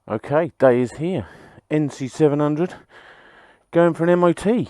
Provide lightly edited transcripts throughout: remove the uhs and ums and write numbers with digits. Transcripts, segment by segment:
Okay, day is here. NC700 going for an MOT.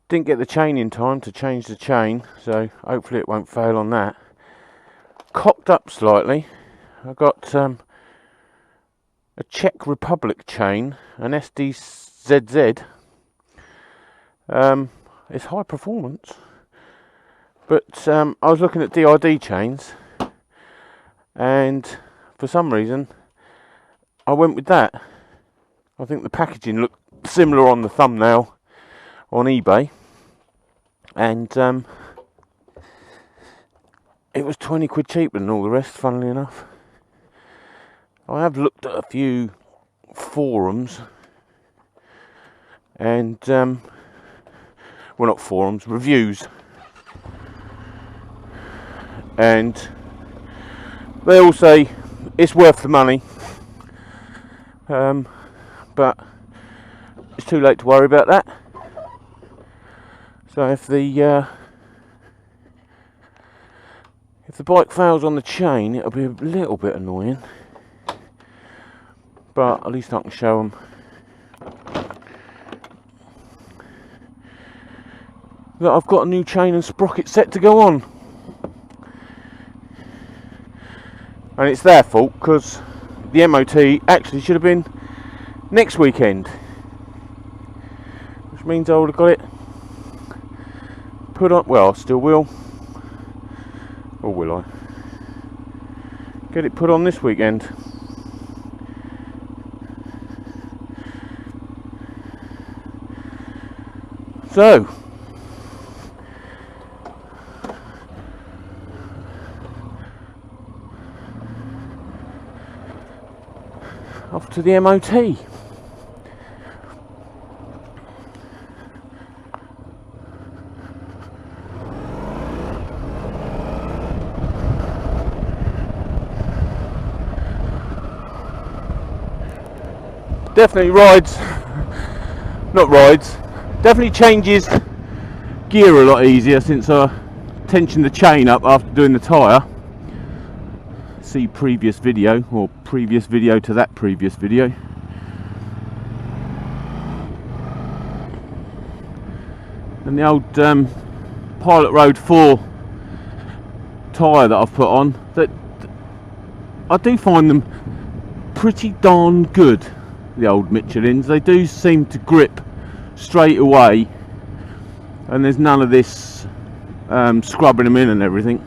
Didn't get the chain in time to change the chain, so hopefully it won't fail on that. Cocked up slightly. I got a Czech Republic chain, an SDZZ. It's high performance, but I was looking at DRD chains, and for some reason I went with that. I think the packaging looked similar on the thumbnail on eBay, and it was 20 quid cheaper than all the rest, funnily enough. I have looked at a few forums, and well, not forums, reviews, and they all say it's worth the money, but it's too late to worry about that. So if the bike fails on the chain, it'll be a little bit annoying, but at least I can show them that I've got a new chain and sprocket set to go on. And it's their fault, because the MOT actually should have been next weekend, which means I would have got it put on. Well, I still will, or will I get it put on this weekend? So off to the MOT. Definitely definitely changes gear a lot easier since I tensioned the chain up after doing the tyre. See previous video, or previous video to that previous video. And the old Pilot Road 4 tyre that I've put on, that I do find them pretty darn good. The old Michelins, they do seem to grip straight away, and there's none of this scrubbing them in and everything.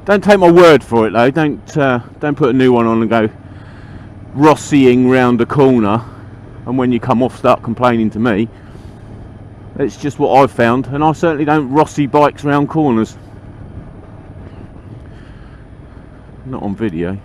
Don't take my word for it though. Don't put a new one on and go Rossiing round a corner, and when you come off start complaining to me. It's just what I've found, and I certainly don't Rossi bikes round corners. Not on video.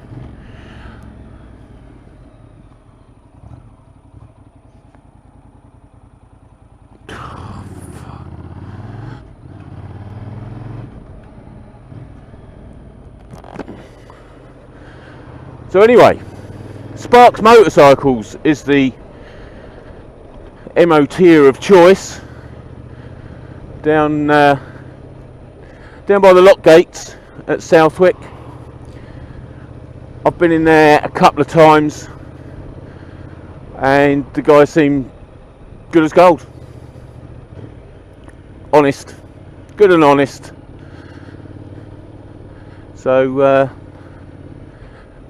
So anyway, Sparks Motorcycles is the MOTer of choice down by the lock gates at Southwick. I've been in there a couple of times, and the guys seem good as gold. Honest, good and honest. So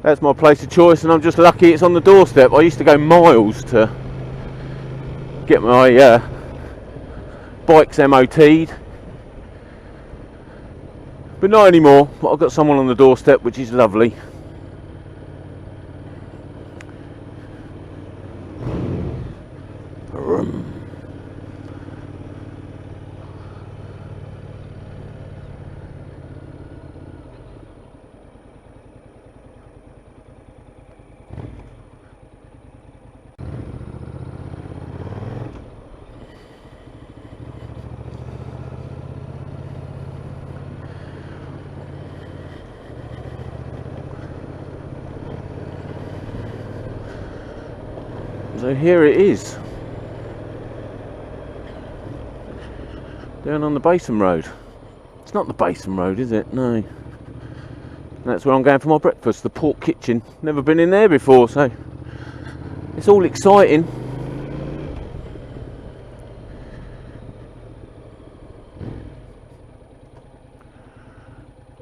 that's my place of choice, and I'm just lucky it's on the doorstep. I used to go miles to get my bikes MOT'd, but not anymore. I've got someone on the doorstep, which is lovely. So here it is, down on the Basin Road. It's not the Basin Road, is it? No. That's where I'm going for my breakfast, the pork kitchen. Never been in there before, so it's all exciting.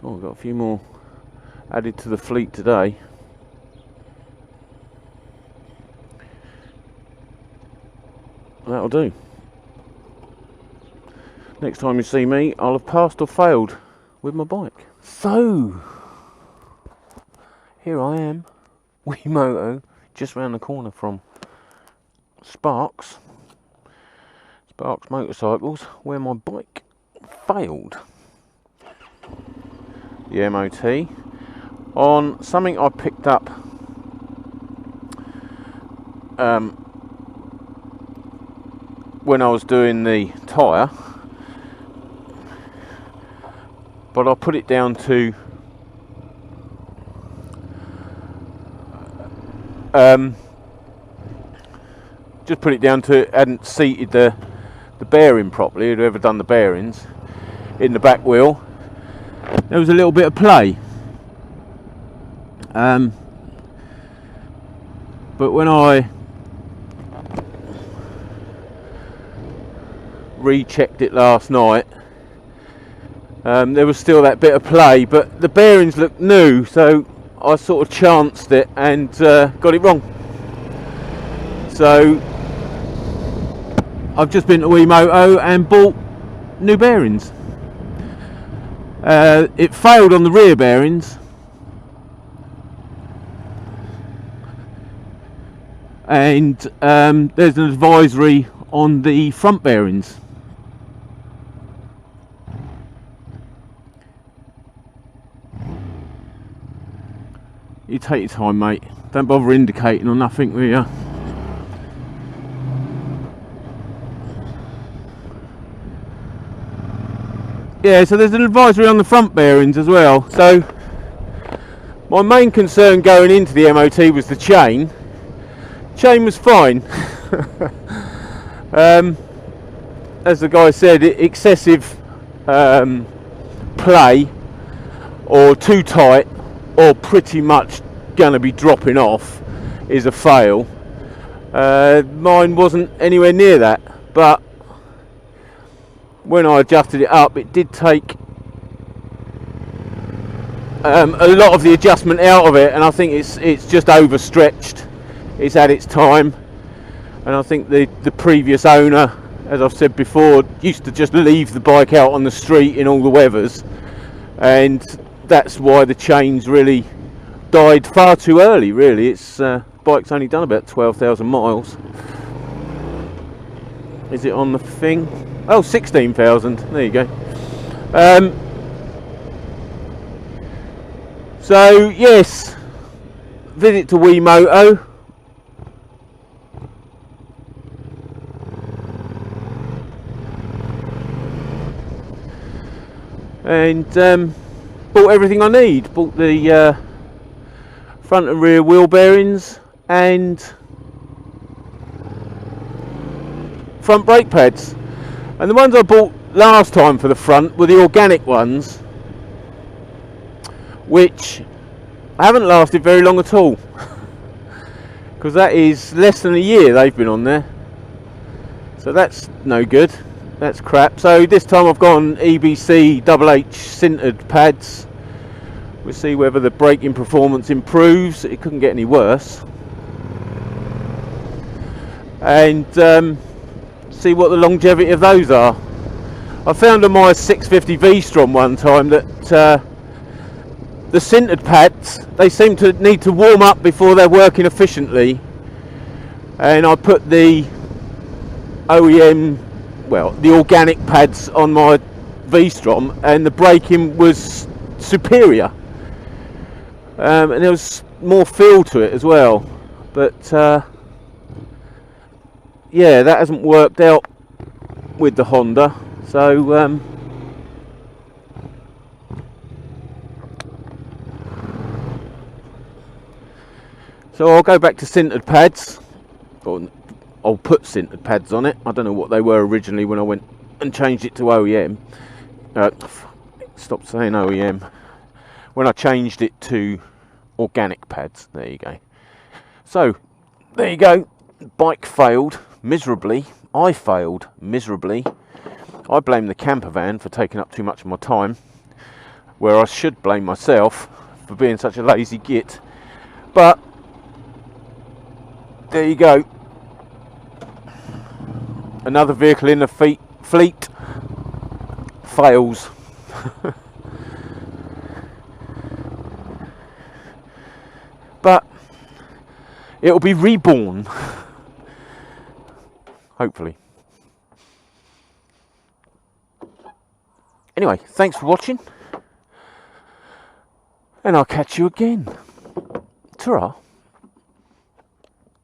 Oh, I've got a few more added to the fleet today. That'll do. Next time you see me, I'll have passed or failed with my bike. So, here I am, WeMoto, just round the corner from Sparks Motorcycles, where my bike failed the MOT on something I picked up when I was doing the tyre, but I put it down to just put it down to it hadn't seated the bearing properly. Had ever done the bearings in the back wheel, there was a little bit of play, but when I rechecked it last night, there was still that bit of play, but the bearings looked new, so I sort of chanced it and got it wrong. So I've just been to WeMoto and bought new bearings. It failed on the rear bearings, and there's an advisory on the front bearings. You take your time, mate. Don't bother indicating or nothing, will you? Yeah, so there's an advisory on the front bearings as well. So my main concern going into the MOT was the chain. Chain was fine. As the guy said, excessive play or too tight or pretty much going to be dropping off is a fail. Mine wasn't anywhere near that, but when I adjusted it up, it did take a lot of the adjustment out of it, and I think it's just overstretched. It's had its time, and I think the previous owner, as I've said before, used to just leave the bike out on the street in all the weathers, and that's why the chain's really died far too early. Really, its bike's only done about 12,000 miles. Is it on the thing? Oh, 16,000. There you go. So yes, visit to WeMoto. And bought everything I need. Bought the front and rear wheel bearings and front brake pads. And the ones I bought last time for the front were the organic ones, which haven't lasted very long at all, because that is less than a year they've been on there. So that's no good. That's crap. So this time I've gone EBC HH sintered pads. We'll see whether the braking performance improves. It couldn't get any worse. And see what the longevity of those are. I found on my 650 V-Strom one time that the sintered pads, they seem to need to warm up before they're working efficiently, and I put the OEM, well, the organic pads on my V-Strom, and the braking was superior, and there was more feel to it as well. But yeah, that hasn't worked out with the Honda, so I'll go back to sintered pads, or I'll put sintered pads on it. I don't know what they were originally when I went and changed it to OEM. Stop saying OEM. when I changed it to organic pads. There you go. So there you go. Bike failed miserably. I failed miserably. I blame the camper van for taking up too much of my time, where I should blame myself for being such a lazy git. But there you go. Another vehicle in the fleet fails. But it'll be reborn, hopefully. Anyway, thanks for watching, and I'll catch you again. Ta-ra.